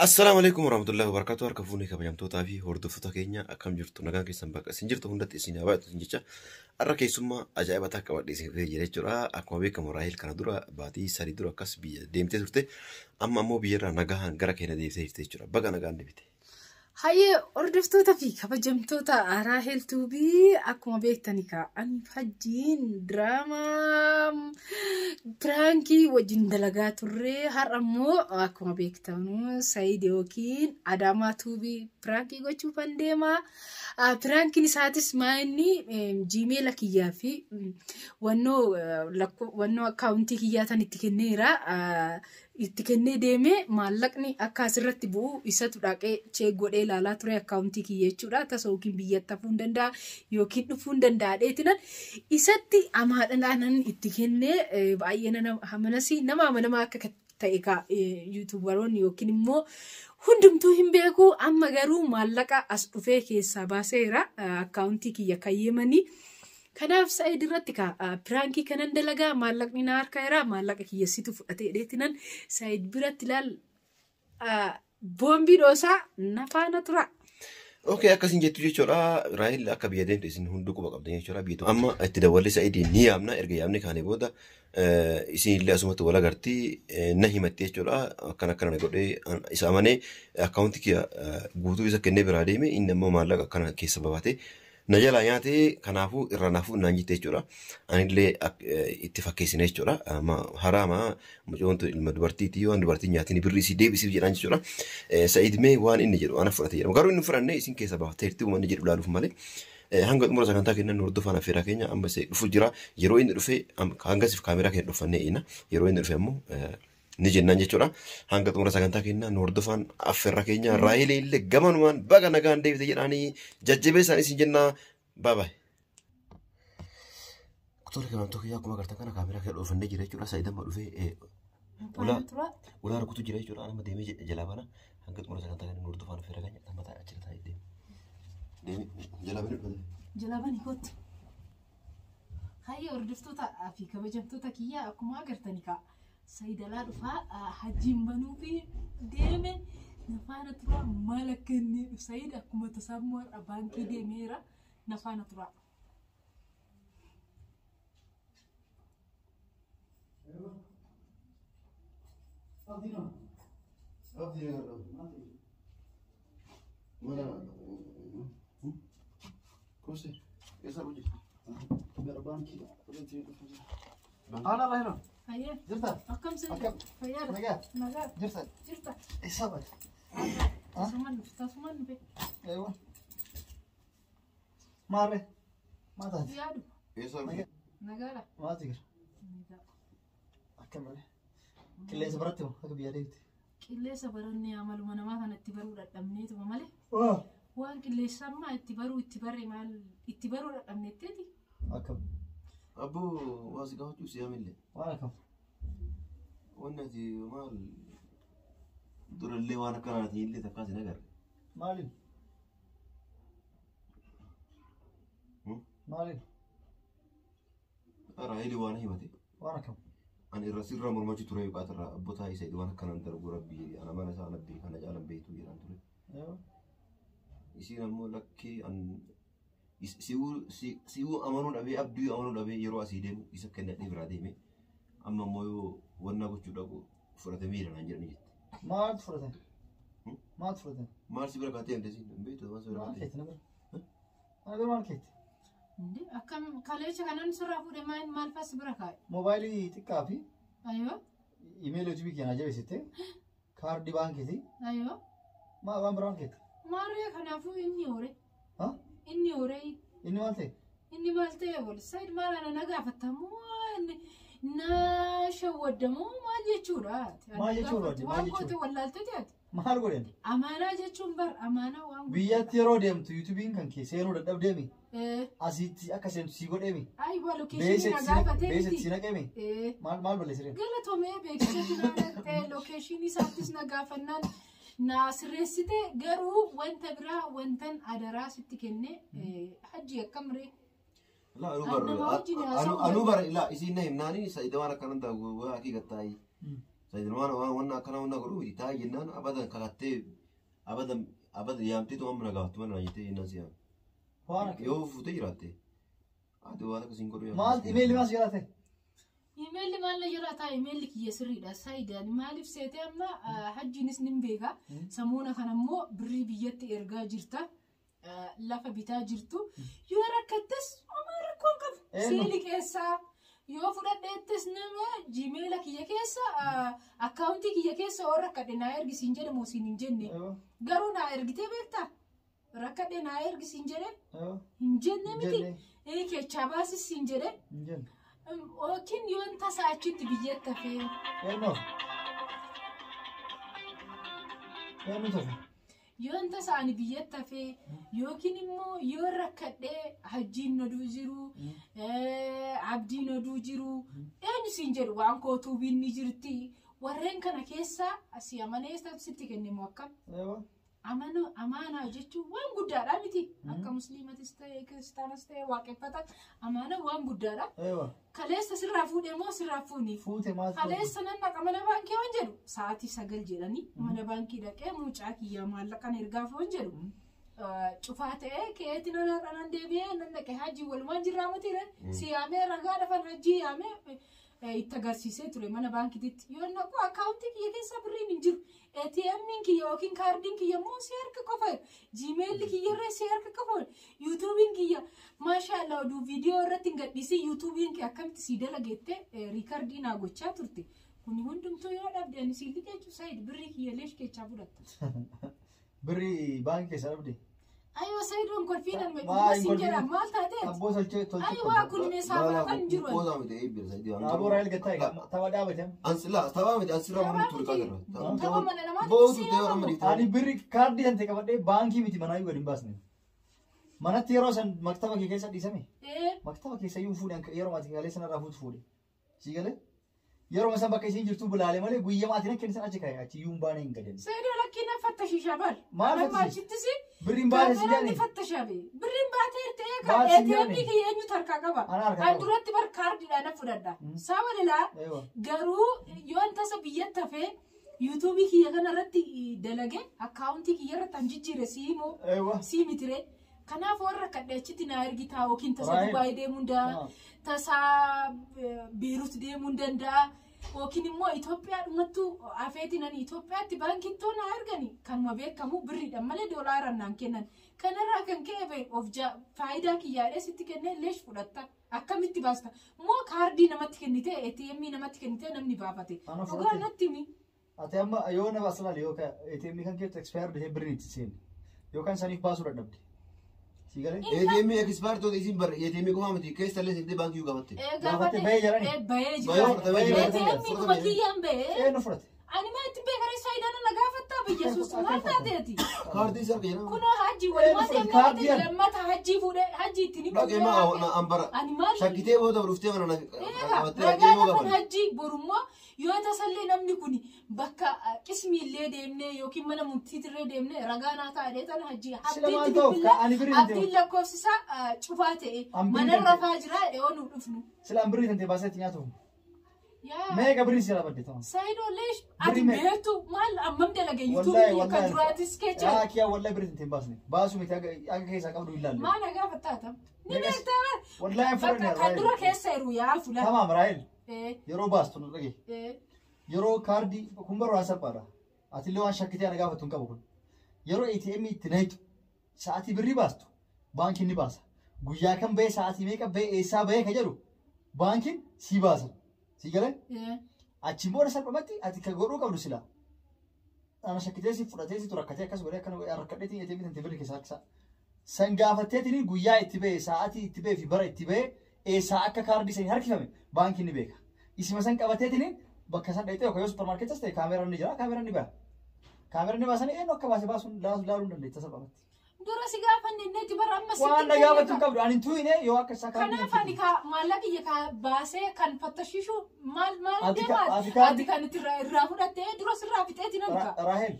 السلام عليكم ورحمة الله وبركاته. أركبوني كبيام توتافي هردفتو كينيا أكم جرتو نغان كيسان باقا سنجرتو هندت إسيني أبايت سنجيشا الركي سما أجايبتا كوات ديسين في جيري جرا أكما بيكا مراهيل كان دورا باتي ساري دورا كاس بي ديمتي تورتي أما أمو بيرا نغاهان غرا كينا ديمتي جرا باقا نغان ديمتي هاي أردفتوتا في كبجمتوتا أراهل توبي أكما بيكتانيكا أن فجين دراما برانكي وجين دلغات الري هرمو أكما بيكتانو سايدي وكين أداما توبي برانكي غوچو پنديما برانكي نساتس مايني جيميلا كيا في وانو أكاونتي كيا تانيتكنيرا ittikenne deeme maallaqni akka asirratti bu'u isatu dhaqee cheeggodhee ilaalaa ture akkaawuntii kiyya jechuudha. Tasookiin biyyatti hafuu hin danda'a yookiin dhufuu hin danda'a dheetinan isatti amaadhaan itti kennee baay'ee nama amanamaa akka ta'e ka yuutuubaroonni yookiin immoo hundumtuu hin beeku. Amma garuu maallaqa as dhufee keessaa baaseera akkaawuntii kiyya kayyemanii. Kanaaf Said irratti ka pranki kanan dalagaa maallaqni na harka era maallaqa kiyyasitu fudhatee dheetinan Said biratti ilaal boombii dhoosaa nafaana tura. Okay, akkasin jettu jechuudha. Raahil akka biyya deemte isin hunduu quba qabdan jechuudha. Biyya amma itti dawwalli Said ni yaamna erga yaamne kaane booda isin illee asumatti wal agartii na himatti jechuudha. Akkana godhee isa amanee akkaawuntii kiyya guutuu isa kennee biraa deeme inni ammoo maallaqa akkana keessa babaatee najala nyaate kanaafu irra naafu naan jette jechuudha. Anillee itti fakkeessine jechuudha. Haraama mucoontu ilma dubartiiti yoo dubartiin nyaatiin birrii isii deebisiif jedhaan jechuudha. Said mee waan inni jedhu ana fudhate jedhamu. Garuu inni fudhanne isin keessa baafte hirti uummanni jedhu ilaaluuf malee. Hanga xumura sagantaa kennan hordofaan affeeraa keenya amma dhufu jira. Yeroo inni dhufe hangasiif kaameraa keenya dhufannee ina. Yeroo inni dhufe ammoo ni jennaan jechuudha. Hanga xumura sagantaa keenyaa hordofaan affeerraa keenya Raahilee illee gamanumaan baga nagaan deebite jedhanii jajjabeessaan isin jennaa. Bye bye. Kutoora kanaan tokko akkuma agartan kana kaameraa kee dhoofannee jira jechuudha. Said amma dhufee ulaa rukutu jira jechuudha. Amma deemee jalaa bana hanga xumura sagantaa keenyaa hordofaan affeerraa keenya amma taa'aa jira taa'ee deemee jalaa bani dhufate. Jalaa bani kooti. Hayya hordoftoota fi kabajamtoota kiyyaa akkuma agartani ka Said alaa dhufaa hajjiin banuu fi deeme nafaana tura maal akka inni Said akkuma tasaamuu har'a baankii deemeera nafaana tura. Hayya. Jirta? Akkam sa'id? Fayyaadha. Nagaa? Jirta? Jirta. Isabat? Tasuman be. Ewa. Maarre? Maataati? Yaadu. Nagaadha. Maati gira? Akkam malee? Qilleensa baratti moo akka biyya deemte? Qilleensa barannee amaluma namaa kanatti baruu dadhabneetuma malee. Waan qilleensa ammaa itti baruu dadhabneetteeti. Akkam? Abbo waasi gaafachuu si yaamillee. Waan akkam? Wanni ati maal durallee waan akkanaati illee takkaas hin agarre. Maaliin? Maaliin? Raahilii waan himate. Waan akkam? Ani irra sirra mormachi ture yuqaatirraa abbotaa isa waan akkanaan darbu rabbii ana mana isaa nabbii kana jaalan beektu jedhan ture. Isiin ammoo lakkee si'uu amanuu dhabee abdii amanuu dhabee yeroo asii deemu isa kennadhee biraa deeme amma ammoo yoo wannaa gochuu dhaqu fudhatamee jiran jedhanii jette. Maaltu fudhatan? Maaltu fudhatan? Maal si bira kaatee amtesiin beektu waan si bira Maal kaatee. keetti nama? Ana gara maal keetti? Ndi akkam kaleecha kanan sirraa fuudhe maal fas bira kaa'e. Moobaayilii xiqqaa fi Ayyoo. iimeelii hojii keenyaa jabeessite kaardii baankiiti Ayyoo. waan biraa maal keetti? Maarree kanaafuu inni hoore. Ha? Inni hoore. Inni maal ta'e? Inni maal ta'e wal Said maal ana nagaafattamu na shawwaddamu maal jechuudha. Maal jechuudha? Waan goote wallaaltee ati. Maal godhan? Amaanaa jechuun bar amaanaa waan Biyyatti yeroo deemtu yuutuubiin kan kee seenuu dadhabdeemi. Asitti akka seentu sii godheemi. Ay waa lokeeshinii nagaafatee Beesetti si naqeemi. Maal balleessire? Galatoomee beeksisa naqxee lokeeshinii isaattis nagaafannaan na sirreessite garuu wanta biraa wantan adaraa sitti kennee hajji akkamree. Anu bara ila isin na himnani Said waan akkanan ta'u waa hakii gattaayi. وانا كنا وانا قولوا تاي جنان ابدا كاتي ابدا يامتي تو امنا قاعد وانا جيتي الناس يام وانا يوف تيراتي عاد وانا كسين كوريا ما ايميل ما سيراته إيميل ما لا يراتا إيميل لك يسري ده سايدا ما لف سيتامنا حج نسنم بيجا سمونا خنمو بري بيت إرجع جرتا لفا بيتا جرتو يورا كتس أمر كونكم سيلك إسا يوفر ديتس نما جيميلك يكيسا أكاونتك يكيسا أورا كدنا إرجع سينجر موسين جنني قرونا إرجع تبيتا ركض ناير سينجر إنجن ميتي إيه كشاباس سينجر لكن يوم تساعدت بيجت تفهم يوم تساعدني بيجت تفهم يوكين إمو يوركد حجين ندوجرو عبدين ندوجرو يعني سينجر وانكو توبين نجرتي ورين كنا كيسا أسيامنا يستبسطي كني موكب أمانة جتّو وان قدرة متي أنك مسلمة تستوي كريستيان تستوي واقفة أمانة وان قدرة كليس سرافو دمو سرافوني كليس سننا كمان بانكي وانجلو ساعتي سجل جراني من بانكي دكّة موجاكي يا مالك أنا إرجع وانجلو شوفاته كأتنا أنا ندبيه نندك حاجي والمانجر رامتيره سيامه رجع دفن حاجي يامه إتجارسيسه ترى من بانكي ديت يونا كو أكاونتك يكين سبري نجر ATM منك يوكين كاردينك يمو سيرك كفر جيميل لك يره سيرك كفر يوتيوبينك يا ما شاء الله دو فيديو رتينك ديسي يوتيوبينك أكمل تسيده لقيته ريكاردين أقولشة ترتي كوني هندم تو يوم أبدأ نسيلي كيشو سايد بريك يليش كيشابودت بري بانك سربدي أيوة سيدون كل فينا مسنجرا مال تادت أيوة كل مسافة أنجروا كودا متى إيه بيرسيدي أبو رايل قتاي توا دابتهم أنسلا توا متى أنسلا من تقول كذا توا من أنا ما بوس تيار أمريكا أنا بري كاردي أنت كمان بانكي متى مناي ودين باسني mana tiro san maktaba ke keessa dhisame maktaba keessa yuu fuudhan yeroo maatii galee sana irraa fuudhe si galee yeroo masan bakka isin jirtu bulaale malee guyyaa maatiin akka inni san achi ka'e achi yuun baane hin gadan seedo lakkina fattashiisha bal maal maachitisi birriin baate si jaani fattashabe birriin baate ta'e kan ATM ki eenyu tarkaa qaba an duratti bar kaardiidhaan fudhadha saawalila garuu yoon tasa biyyatti hafee YouTube kiyya kana irratti dalage akkaawuntii kiyya irratti an jijjiire siimitire kanaaf warra kadhachitti na ergitaa yookiin tasa Dubaay deemuun danda'a tasa Beirut deemuun danda'a yookiin immoo Itoophiyaa dhumattu afeetiin ani Itoophiyaatti baankiin toona argani kanuma beekamu birriidhaan malee doolaaraan naan kennan kanarraa kan ka'e of faayidaa kiyyaadhee sitti kennee leesh fudhatta akkamitti baasta moo kaardii namatti kennite ATM namatti kennite namni baafate dhugaa natti mi ati amma yoo nama asalaal yookaan ATM kan keetti expire dhahee birriin itti seeni yookaan saniif baasuu dadhabde ATM expire to isin bar ATM ko hamati keessa illee sinte baankii gaafatte gaafate ba'ee jarani ATM ko makiyyaan ba'ee nu fudhate ani ma itti beekare faayidaan na gaafatta biyyeessus maal taateeti kaardii isaa keena kuna haji walmaati kaardii lammata haji fuudhe haji itti ni dhaqee ma ambara ani maal shakkitee booda dhuftee mana qabattee haji borummoo yoo tasallee namni kuni bakka qismiillee deemnee yookiin mana murtiitirree deemnee ragaanaa taa'ee tan hajji abdiin lakkoofsisaa cufaa ta'e mana rafaa jira dhiyoo nu dhufnu. Silaan birrii tantee baasetti nyaatu. Meeqa birrii si jala badde ta'u. Saayidoo leesh ati beektu maal ammam dalage yuutuubii kan duraatis kecha. Yaa kiyyaa wallahi birrii tantee baasne baasuu miti akka keessaa qabdu ilaalle. Maal gaafataa ni beektaa. Wallahi fudhanne kan dura keessa jiru yaa fuula. Tamaam Raayil. Yeroo baastu nu dhage. Yeroo kaardii kun baroo asaphaadha. Ati illee waan shakkitee ana gaafatu hin qabu kun. Yeroo ATM itti nayitu sa'aatii birrii baastu baankiin ni baasa. Guyyaa kan ba'e sa'aatii meeqa ba'e eessaa ba'e ka jedhu baankiin si baasa. Si galee? Achiin booda salphumatti ati kan godhuu qabdu sila. Ana shakkitee si fudhatee si turakkatee akkas godhee akkana rakkadheetiin ATM itti birrii keessaa akka san gaafatteetiin guyyaa itti ba'e sa'aatii itti ba'e fi bara itti ba'e eessaa akka kaardii sanii harkifame baankiin ni beeka. Isima san qabateetiin bakka san dhayitee yookaan yoo supermarkeetas ta'e kaameraan ni jira kaameraan ni ba'a. Kaameraan ni baasanii eenyu akka baase baasuun laaluun dandeetta salphamatti. Dura si gaafanne neeti bara amma sitti waan na gaafatu hin qabdu ani tuine yoo akka isaa kaardii. Kanaaf ani maallaqa iyya ka baasee kan fattashiishu maal deemaa ati kan itti irraa fudhattee dura sirraa fixeeti namka. Raahel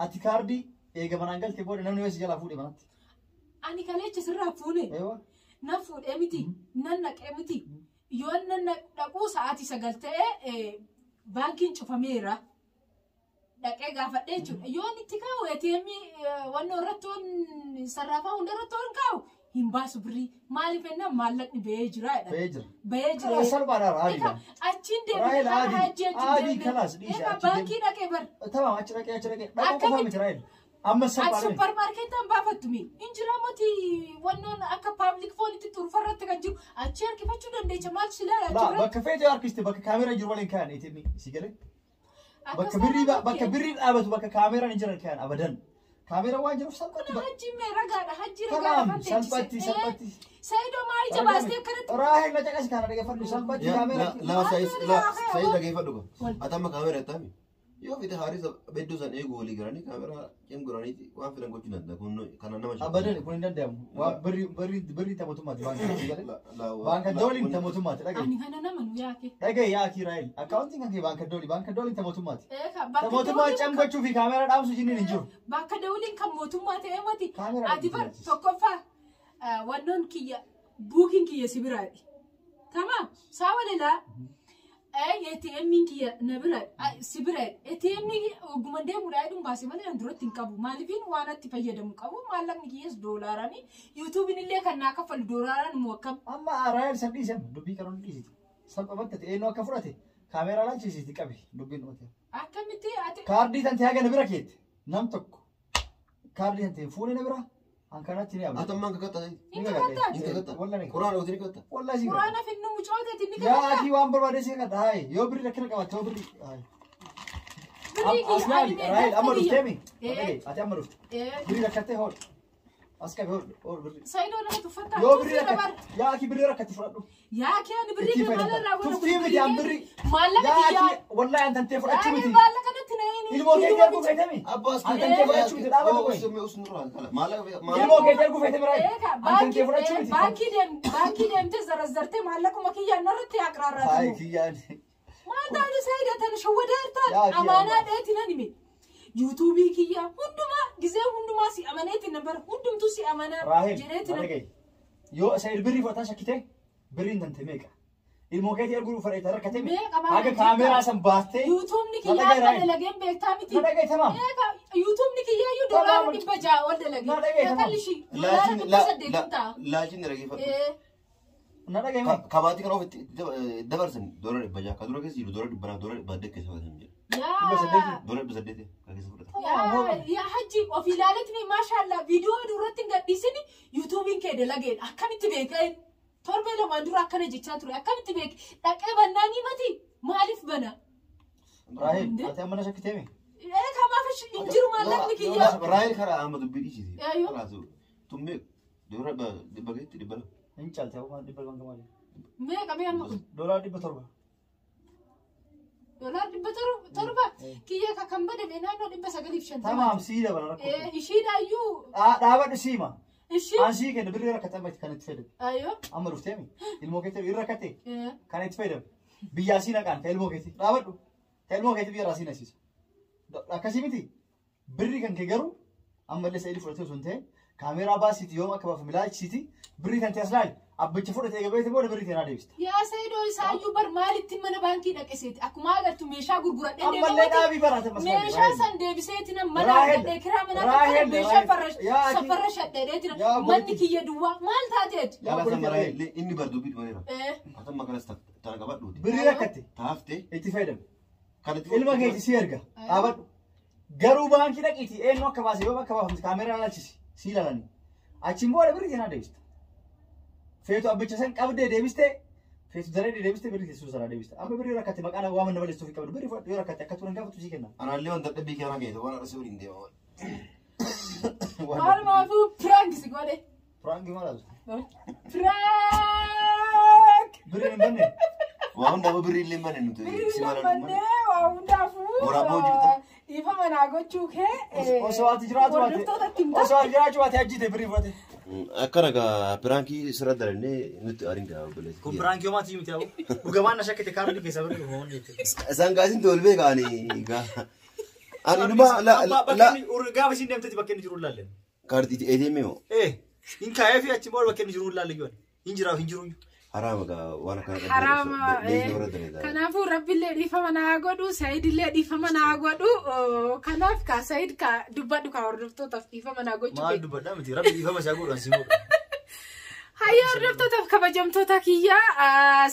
ati kaardii eega manaan galtee booda namni weessi jalaa fuudhe manatti. Ani kaleecha sirraa fuune. Nan fuudhee miti nan naqee miti yoo nan dhaquu sa'aatii 9 ta'ee baankiin cufameera dhaqee gaafadhee jechuudha yoon itti kaa'u ATM wanno irratti sarraafaa hunda irratti kaa'u hin baasu birrii maaliif ennaa maallaqni ba'ee jira ba'ee jira salphaadha raayila achiin deemee aadii kalaas dhiisa baankii dhaqee bar tamam achi dhaqee dhaquu qofa miti raayila amma salphaadha supermarkeetaan baafattume injira moti wannoon akka public phone turfarratti kan jiru achi harkifachuu dandeecha maal silaa bakka feete arkisti bakka kaameera jiru waliin kaa'an ATM si galee bakka birrii dhaabatu bakka kaameeraan hin jiran kaa'an abadan kaameera waan jiruuf salphatti hajji mee ragaadha hajji ragaadha salphatti Saidoo maal jabaastee akkanatti raahee na caqasi kana dhaggeeffadhu salphatti kaameera Said dhaggeeffadhu atamma kaameera taami yoo fite haaris bedduu san eeguu walii galanii kaameraa cimguraniiti waan filan gochuu danda'a kun kana nama abadan kun hin danda'amu waan birrii taphatumaati baanka dooliin taphatumaati ani kana nama nu yaake dhagee yaaki raayil akkaawuntiin kan kee baanka dooliin taphatumaati taphatummaa camgachuu fi kaameraa dhaamsu jinniin hin jiru bakka dooliin kan mootummaa ta'ee mati ati bar tokkoffaa wannoon kiyya buukiin kiyya sibiraadhi tamam saawalelaa ATM kiyya nabira sibiraadhi ATM ogumandee mudhaadhuun baasee malee an duratti hin qabu maaliifin waan itti fayyadamu qabu maallaqni kiyyas doolaarani yuutuubiin illee kan naa kaffalu doolaaraan immoo akkam amma raayil san dhiisan dubbii qaroon dhiisiti salphamatta ta'ee akka fudhate kaameeraa laalchisiiti qabi dubbiin dhoote akkamitti ati kaardii tan ta'ee gana bira keette nam tokko kaardii tan ta'ee fuudhee na bira ankanatti ni abda atamman kakata hin kakata wallahi quraan uti ni kakata wallahi quraana finnu mucooteeti ni yaa kakata ati waan barbaade si kakata hay yoo birri rakkina qabatte yoo birri hay birrii asnaali raayil amma dhufteemi ati amma dhufte kiyya birri rakkattee hool aska hool birri Saidoo nama tuffataa yoo birri rakkatte yaa ati birri rakkatte fudhadhu yaa kee ani birrii kee maalarraa tuftii miti an birri maallaqa yaa kiyyaa ati wallahi an tantee fudhachuu miti maallaqa kanatti na hin ilmoo kee jalquu feetemi abbas an tantee fudhachuu miti dhaabatu koy usme usnuraan kala maala ilmoo kee jalquu feetemi raayil eega an tantee fudhachuu miti baankii deemtee zarazzartee maallaquma kiyyaan narratti aqraarraa hay ta'u kiyyaan maantaan Saida tan shawwadaartaan Yaa kiyya amaanaa dheetiin anime yuutuubii kiyyaa hundumaa gizee hundumaa si amaneetiin nambar hundumtuu si amanaa raahil jedheetiin dhagay yoo sayid birrii fudhataa shakkite birriin tante meeqa ilmoo keetii erguu fudhate rakkate Meeqa maal haga kaameeraa san baastee yuutuubni Na kiyyaa dhagay, akka Raahil. dalageen beektaa miti na dhagay tamaam eega yuutuubni kiyyaa iyyuu Tamaam. doolaara 600 ol Na dhagay, dalagee tamaam. kallishi doolaara 800 ta'a laajin dhaggeeffadhu na dhagay mee kabaatii kana ofitti dabarsan doora dhibba jaha ka dura keessa jiru doora dhibba naaf doora dhibba adda keessa fudhatan jedha yaa doora dhibba saddeeti ka keessa fudhatan yaa hajji of ilaaleetiin maashaallah viidiyoo duratti hin gadhiisini yuutuubiin kee dalageen akkamitti beekee torbee lamaan dura akkana jechaa ture akkamitti beeke dhaqee bannaanii mati maaliif bana raahil ati amma na shakkite mee eega maaf hin jiru maallaqni kiyyaa raayil karaa amma dubbii dhiisiti Yaayyoo. karaatu tummee doora dhibba keetti dhibba lama hin caalte amma dhibba kan maali meeqa mee amma doolaara dhibba torba doolaara dhibba torba kiyya kan badame naannoo 950 tamaam sii dabala rakkoo ishiidhaayyuu dhaabadhu siima ishii an sii kenna birrii rakkate amma kan itti fayyadamu ayyoo amma dhufteemi ilmoo keetii irra rakkate kan itti fayyadamu biyyaa sii naqaan ka ilmoo keetii dhaabadhu ka ilmoo keetii biyya raasii nasiisa akkasii miti birrii kan kee garuu ammallee sa'idii fudhatee osoo hin ta'in kaameeraa baasiiti yoom akka baafamu ilaalchisiiti birrii kan ta'e as laali abbicha fudhatee gabeete booda birrii teenaa deebista. yaa Saidoo isaayyuu bar maalitti mana baankii dhaqeseeti akkuma agartu meeshaa gurguradhee ammallee dhaabii baraate masgabii. meeshaa san deebiseeti nam mana Raahel. gadhee kiraa mana Raahel, dhaqee meeshaa Raahel. Yaa ati- safarra shadheedheetina Yaa manni bulti. kiyya duwwaa maal taateeti Yaa Yaala bulti sama Raahel. raayil inni bar dubbii dhumaneera atamma kanas tana qabadhuuti Birrii rakkatte taaftee itti fayyadamu. kanatti Ilma keetii si erga dhaabadhu. Garuu baankii dhaqiiti eenyu akka baase yoom akka baafamte kaameeraa ilaalchisi sii ilaalanii. Achiin booda birrii teenaa deebista. Feetu abbicha san qabdee deebiste feetu daree deebiste birrii teessoo sanaa deebiste. Amma birrii rakkatte maqaan waan nama balleessuuf hin qabdu birrii fudhadhu yoo rakkatte akka turan gaafatu sii kenna. anaallee wanta dhabbii kana geessa waan arasii waliin deema Walumaafuu piraank si godhe Firaanki maal haasa'u? piraank Birrii hin banne. waa hundaafuu birrii illee mana nuti birrii si mana lammannee waa hundaafuu Waraaboo jirta? ifa manaa gochuu kee Osoo ati jiraatu baate hordoftootatti hin osoo ati jiraachuu baate ajjite birrii fudhate. akkana gaa piraankii sirra darannee nutti ariin gaa Kun obboleessi firaanki homaati miti abu. Dhugamaan na shakkite kaardii keessa birrii dhufamuun jechuudha. isaan gaasiin tolbee gaanii gaa ani dhuma la Gaafa isin deemtetti bakka inni jiru hin laalleen. kaartii ATM moo Hin kaayee fi achi booda bakka inni jiru hin laalle yoon. Hin jiraaf hin jiru. Haraama waan kana Haraama. Kanaafuu rabbillee dhiifama naa godhu Saayidillee dhiifama naa godhu kanaaf ka Saayid ka dubbadhu ka hordoftootaaf dhiifama naa gochuu maal dubbadhaa miti rabbi dhiifama isaa godhu ansi godhu. Hayya hordoftoota kabajamtoota kiyya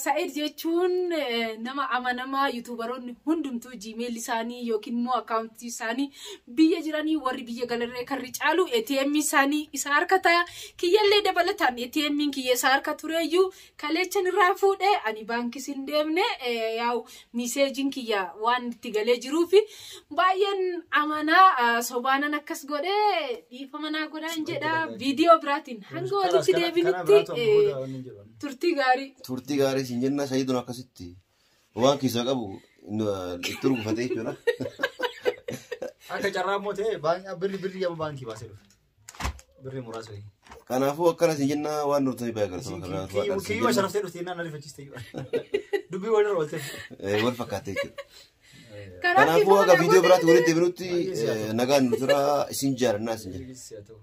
Saayid jechuun nama amanamaa yuutuubaroonni hundumtuu Gmail isaanii yookiin immoo akkaawuntii isaanii biyya jiranii warri biyya galarree karri caalu ATM isaanii isa harkata kiyyallee dabalataan ATM'n kiyya isa harka tureeyyuu kaleechan irraa fuudhee ani baankii sin deemne yaa'u miseejiin kiyya waan itti galee jiruufi baay'een amanaa sobaanan akkas godhee dhiifama naa godhaan jedha viidiyoo biraatiin hanga walitti deebinutti turtii gaarii siin jenna Saayidun akkasitti waan keessa qabu itti rukufatee jechuudha. Akka carraa immoo ta'e birri yaba baankii baasee dhufe birri muraasa wayii. Kanaafuu akkana siin jenna waan nuti baay'ee gartuu kiyyoo sharaftee dhuftee naan ariifachiiste dubbii wal irra ooltee wal fakkaatee jechuudha. Kanaafuu akka viidiyoo biraatti walitti deebinutti nagaan nuti irraa isin jaalannaa isin jenna.